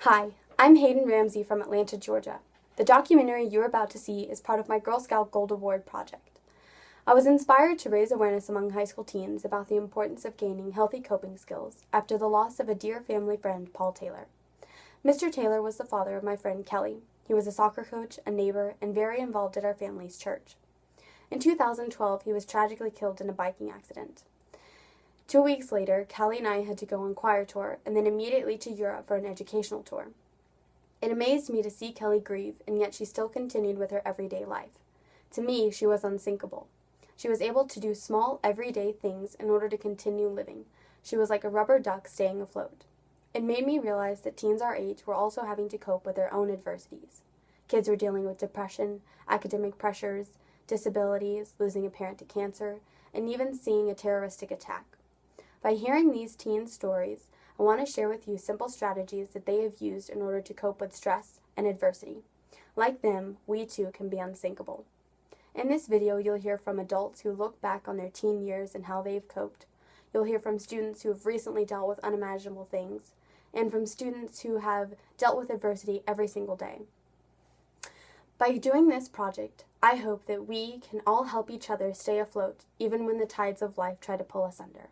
Hi, I'm Hayden Ramsey from Atlanta, Georgia. The documentary you're about to see is part of my Girl Scout Gold Award project. I was inspired to raise awareness among high school teens about the importance of gaining healthy coping skills after the loss of a dear family friend, Paul Taylor. Mr. Taylor was the father of my friend Kelly. He was a soccer coach, a neighbor, and very involved at our family's church. In 2012, he was tragically killed in a biking accident. 2 weeks later, Kelly and I had to go on choir tour and then immediately to Europe for an educational tour. It amazed me to see Kelly grieve, and yet she still continued with her everyday life. To me, she was unsinkable. She was able to do small, everyday things in order to continue living. She was like a rubber duck staying afloat. It made me realize that teens our age were also having to cope with their own adversities. Kids were dealing with depression, academic pressures, disabilities, losing a parent to cancer, and even seeing a terroristic attack. By hearing these teens' stories, I want to share with you simple strategies that they have used in order to cope with stress and adversity. Like them, we too can be unsinkable. In this video, you'll hear from adults who look back on their teen years and how they've coped. You'll hear from students who have recently dealt with unimaginable things, and from students who have dealt with adversity every single day. By doing this project, I hope that we can all help each other stay afloat, even when the tides of life try to pull us under.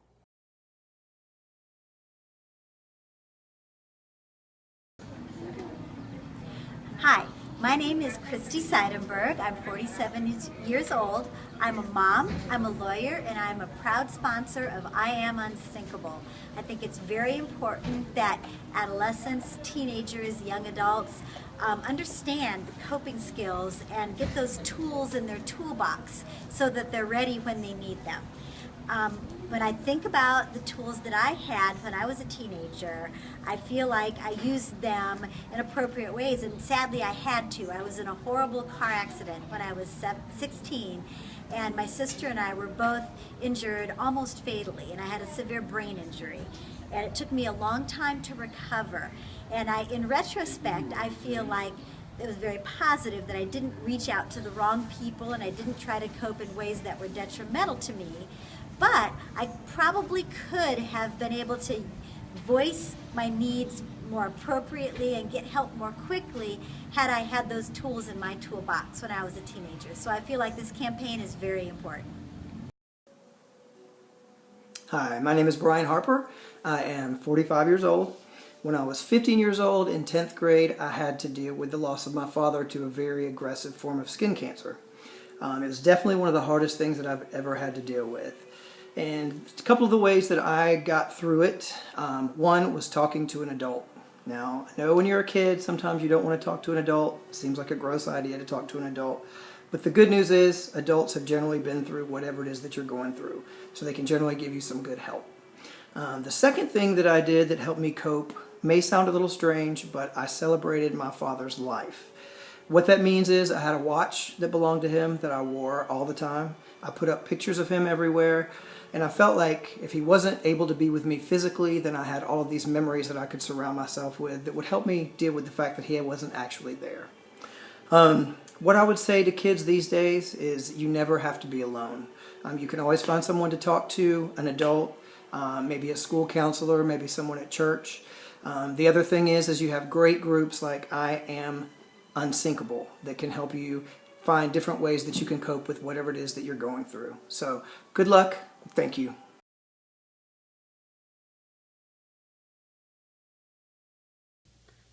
Hi, my name is Christy Seidenberg. I'm 47 years old. I'm a mom, I'm a lawyer, and I'm a proud sponsor of I Am Unsinkable. I think it's very important that adolescents, teenagers, young adults understand the coping skills and get those tools in their toolbox so that they're ready when they need them. When I think about the tools that I had when I was a teenager, I feel like I used them in appropriate ways, and sadly I had to. I was in a horrible car accident when I was 16, and my sister and I were both injured almost fatally, and I had a severe brain injury. And it took me a long time to recover. And in retrospect, I feel like it was very positive that I didn't reach out to the wrong people and I didn't try to cope in ways that were detrimental to me. But I probably could have been able to voice my needs more appropriately and get help more quickly had I had those tools in my toolbox when I was a teenager. So I feel like this campaign is very important. Hi, my name is Brian Harper. I am 45 years old. When I was 15 years old in 10th grade, I had to deal with the loss of my father to a very aggressive form of skin cancer. It was definitely one of the hardest things that I've ever had to deal with. And a couple of the ways that I got through it, one was talking to an adult. Now, I know when you're a kid, sometimes you don't want to talk to an adult. It seems like a gross idea to talk to an adult. But the good news is adults have generally been through whatever it is that you're going through, so they can generally give you some good help. The second thing that I did that helped me cope may sound a little strange, but I celebrated my father's life. What that means is I had a watch that belonged to him that I wore all the time. I put up pictures of him everywhere, and I felt like if he wasn't able to be with me physically, then I had all of these memories that I could surround myself with that would help me deal with the fact that he wasn't actually there. What I would say to kids these days is you never have to be alone. You can always find someone to talk to, an adult, maybe a school counselor, maybe someone at church. The other thing is you have great groups like I Am Unsinkable that can help you find different ways that you can cope with whatever it is that you're going through. So good luck. Thank you.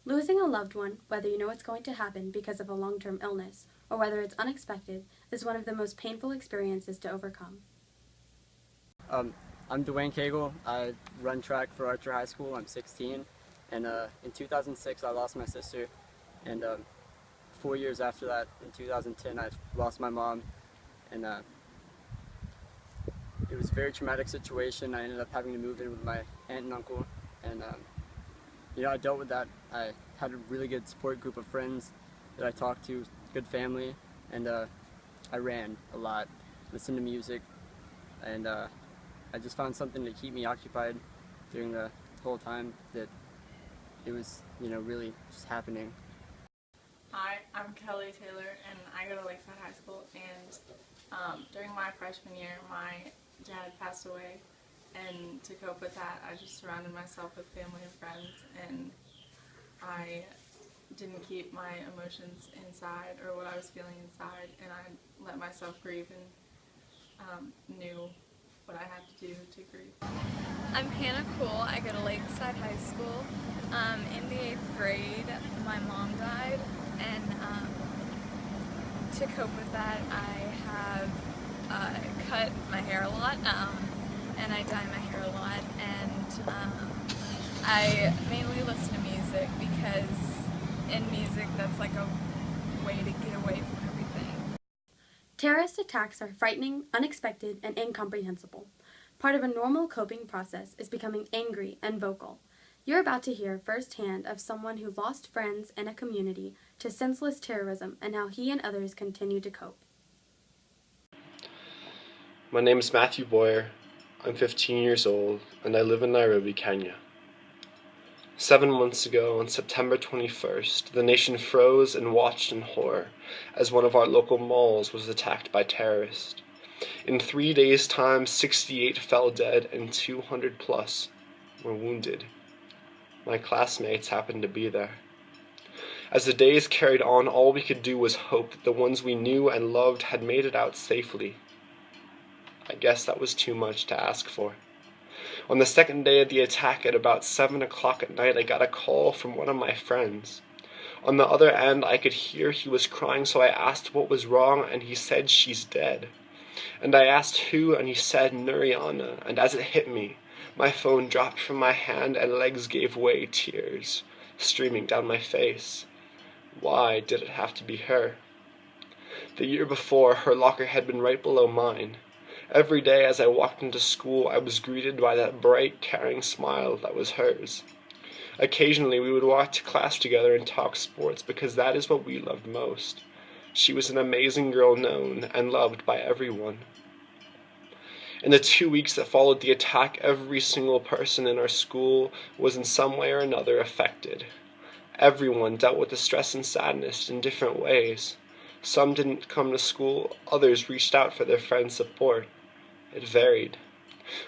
Losing a loved one, whether you know it's going to happen because of a long-term illness or whether it's unexpected, is one of the most painful experiences to overcome. I'm Dwayne Cagle. I run track for Archer High School. I'm 16, and in 2006 I lost my sister, and 4 years after that, in 2010, I lost my mom, and it was a very traumatic situation. I ended up having to move in with my aunt and uncle, and I dealt with that. I had a really good support group of friends that I talked to, good family, and I ran a lot, listened to music, and I just found something to keep me occupied during the whole time that it was, really just happening. Hi, I'm Kelly Taylor, and I go to Lakeside High School, and during my freshman year, my dad passed away, and to cope with that, I just surrounded myself with family and friends, and I didn't keep my emotions inside or what I was feeling inside, and I let myself grieve and knew what I had to do to grieve. I'm Hannah Cool. I go to Lakeside High School. In the 8th grade, my mom died, and to cope with that, I have cut my hair a lot, and I dye my hair a lot, and I mainly listen to music because in music that's like a way to get away from everything. Terrorist attacks are frightening, unexpected, and incomprehensible. Part of a normal coping process is becoming angry and vocal. You're about to hear firsthand of someone who lost friends and a community to senseless terrorism and how he and others continue to cope. My name is Matthew Boyer. I'm 15 years old, and I live in Nairobi, Kenya. 7 months ago, on September 21st, the nation froze and watched in horror as one of our local malls was attacked by terrorists. In 3 days' time, 68 fell dead and 200 plus were wounded. My classmates happened to be there. As the days carried on, all we could do was hope that the ones we knew and loved had made it out safely. I guess that was too much to ask for. On the second day of the attack at about 7 o'clock at night, I got a call from one of my friends. On the other end, I could hear he was crying, so I asked what was wrong, and he said she's dead. And I asked who, and he said Nuriana, and as it hit me, my phone dropped from my hand and legs gave way, tears streaming down my face. Why did it have to be her? The year before, her locker had been right below mine. Every day as I walked into school, I was greeted by that bright, caring smile that was hers. Occasionally, we would walk to class together and talk sports because that is what we loved most. She was an amazing girl, known and loved by everyone. In the 2 weeks that followed the attack, every single person in our school was in some way or another affected. Everyone dealt with the stress and sadness in different ways. Some didn't come to school, others reached out for their friends' support. It varied.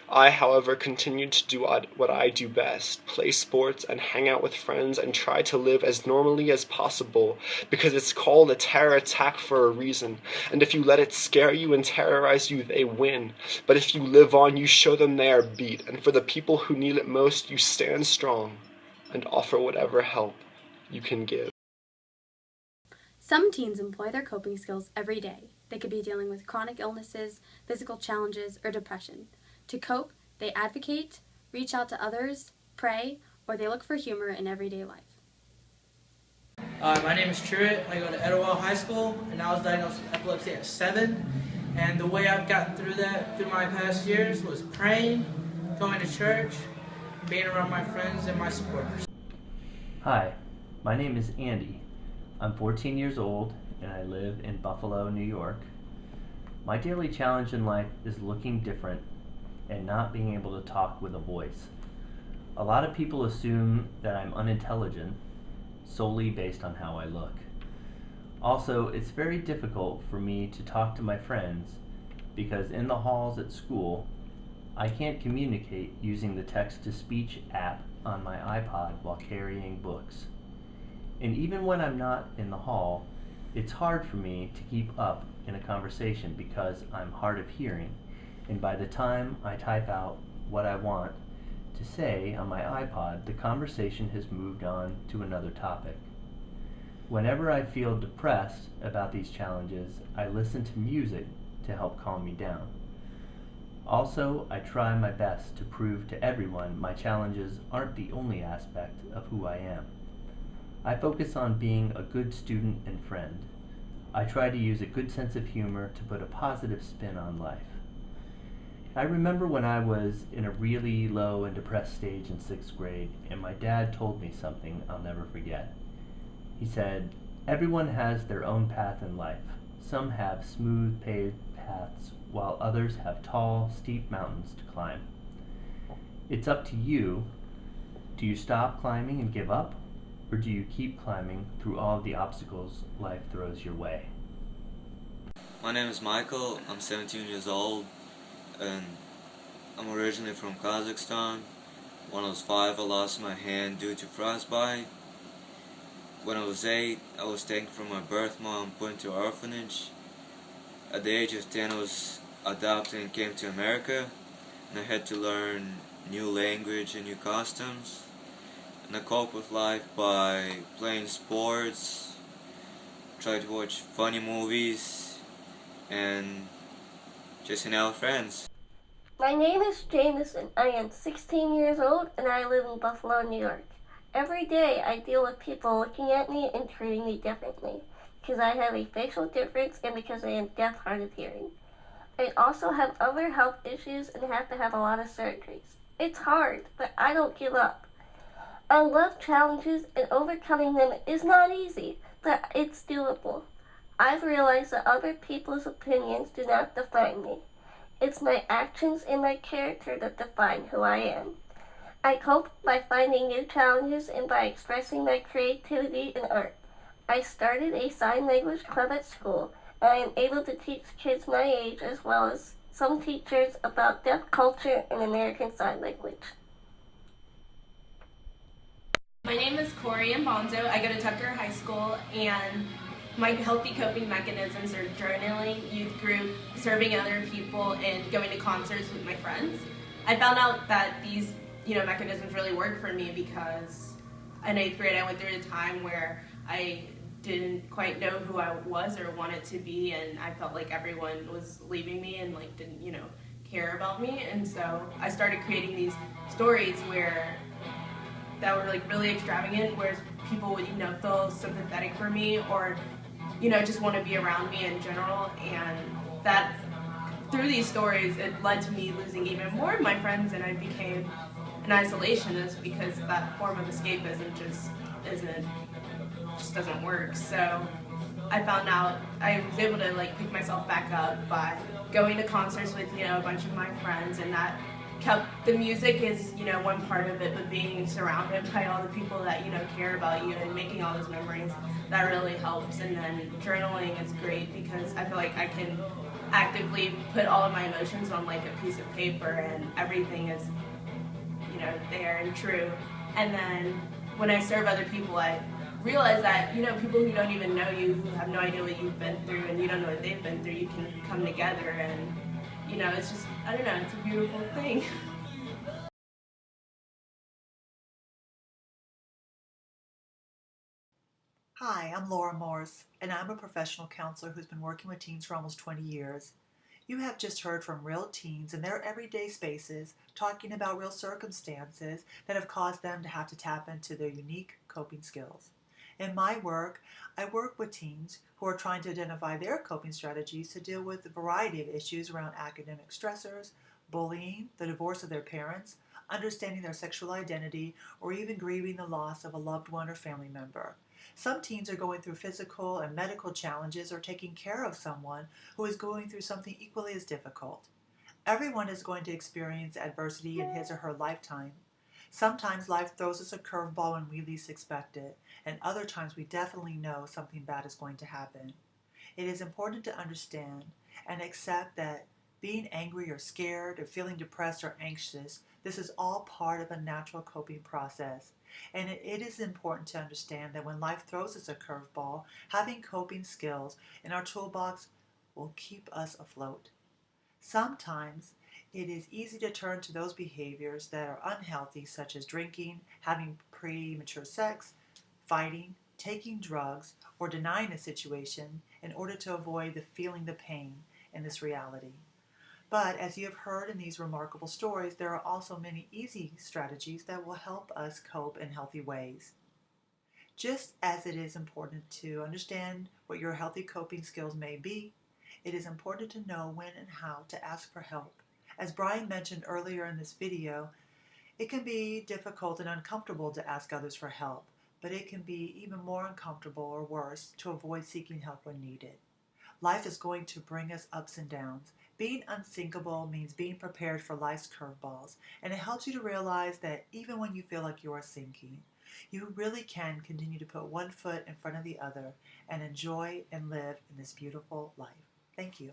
I, however, continued to do what I do best, play sports and hang out with friends and try to live as normally as possible, because it's called a terror attack for a reason, and if you let it scare you and terrorize you, they win. But if you live on, you show them they are beat, and for the people who need it most, you stand strong and offer whatever help you can give. Some teens employ their coping skills every day. They could be dealing with chronic illnesses, physical challenges, or depression. To cope, they advocate, reach out to others, pray, or they look for humor in everyday life. My name is Truett. I go to Etowah High School, and I was diagnosed with epilepsy at 7. And the way I've gotten through that through my past years was praying, going to church, being around my friends and my supporters. Hi, my name is Andy. I'm 14 years old and I live in Buffalo, New York. My daily challenge in life is looking different and not being able to talk with a voice. A lot of people assume that I'm unintelligent solely based on how I look. Also, it's very difficult for me to talk to my friends because in the halls at school, I can't communicate using the text-to-speech app on my iPod while carrying books. And even when I'm not in the hall, it's hard for me to keep up in a conversation because I'm hard of hearing, and by the time I type out what I want to say on my iPod, the conversation has moved on to another topic. Whenever I feel depressed about these challenges, I listen to music to help calm me down. Also, I try my best to prove to everyone my challenges aren't the only aspect of who I am. I focus on being a good student and friend. I try to use a good sense of humor to put a positive spin on life. I remember when I was in a really low and depressed stage in 6th grade, and my dad told me something I'll never forget. He said, "Everyone has their own path in life. Some have smooth paved paths, while others have tall, steep mountains to climb. It's up to you. Do you stop climbing and give up? Or do you keep climbing through all of the obstacles life throws your way?" My name is Michael. I'm 17 years old, and I'm originally from Kazakhstan. When I was 5, I lost my hand due to frostbite. when I was 8, I was taken from my birth mom, put into an orphanage. At the age of 10, I was adopted and came to America, and I had to learn new language and new customs. And I cope with life by playing sports, try to watch funny movies, and just hang out with friends. My name is Jameson. I am 16 years old and I live in Buffalo, New York. Every day I deal with people looking at me and treating me differently because I have a facial difference and because I am deaf hard of hearing. I also have other health issues and have to have a lot of surgeries. It's hard, but I don't give up. I love challenges and overcoming them is not easy, but it's doable. I've realized that other people's opinions do not define me. It's my actions and my character that define who I am. I cope by finding new challenges and by expressing my creativity in art. I started a sign language club at school, and I am able to teach kids my age as well as some teachers about deaf culture and American Sign Language. My name is Corey Mbonzo. I go to Tucker High School, and my healthy coping mechanisms are journaling, youth group, serving other people, and going to concerts with my friends. I found out that these mechanisms really work for me because in 8th grade I went through a time where I didn't quite know who I was or wanted to be, and I felt like everyone was leaving me and didn't care about me. And so I started creating these stories that were really extravagant, where people would feel sympathetic for me or just want to be around me in general. And that through these stories it led to me losing even more of my friends, and I became an isolationist because that form of escapism just doesn't work. So I found out I was able to pick myself back up by going to concerts with a bunch of my friends, and that kept the music is one part of it, but being surrounded by all the people that care about you and making all those memories, that really helps. And then journaling is great because I feel like I can actively put all of my emotions on a piece of paper, and everything is there and true. And then when I serve other people, I realize that people who don't even know you, who have no idea what you've been through and you don't know what they've been through, you can come together, and it's just, I don't know, it's a beautiful thing. Hi, I'm Laura Morse, and I'm a professional counselor who's been working with teens for almost 20 years. You have just heard from real teens in their everyday spaces talking about real circumstances that have caused them to have to tap into their unique coping skills. In my work, I work with teens who are trying to identify their coping strategies to deal with a variety of issues around academic stressors, bullying, the divorce of their parents, understanding their sexual identity, or even grieving the loss of a loved one or family member. Some teens are going through physical and medical challenges or taking care of someone who is going through something equally as difficult. Everyone is going to experience adversity in his or her lifetime. Sometimes life throws us a curveball when we least expect it, and other times we definitely know something bad is going to happen. It is important to understand and accept that being angry or scared or feeling depressed or anxious, this is all part of a natural coping process. And it is important to understand that when life throws us a curveball, having coping skills in our toolbox will keep us afloat. Sometimes it is easy to turn to those behaviors that are unhealthy, such as drinking, having premature sex, fighting, taking drugs, or denying a situation in order to avoid feeling the pain in this reality. But as you have heard in these remarkable stories, there are also many easy strategies that will help us cope in healthy ways. Just as it is important to understand what your healthy coping skills may be, it is important to know when and how to ask for help. As Brian mentioned earlier in this video, it can be difficult and uncomfortable to ask others for help, but it can be even more uncomfortable or worse to avoid seeking help when needed. Life is going to bring us ups and downs. Being unsinkable means being prepared for life's curveballs, and it helps you to realize that even when you feel like you are sinking, you really can continue to put one foot in front of the other and enjoy and live in this beautiful life. Thank you.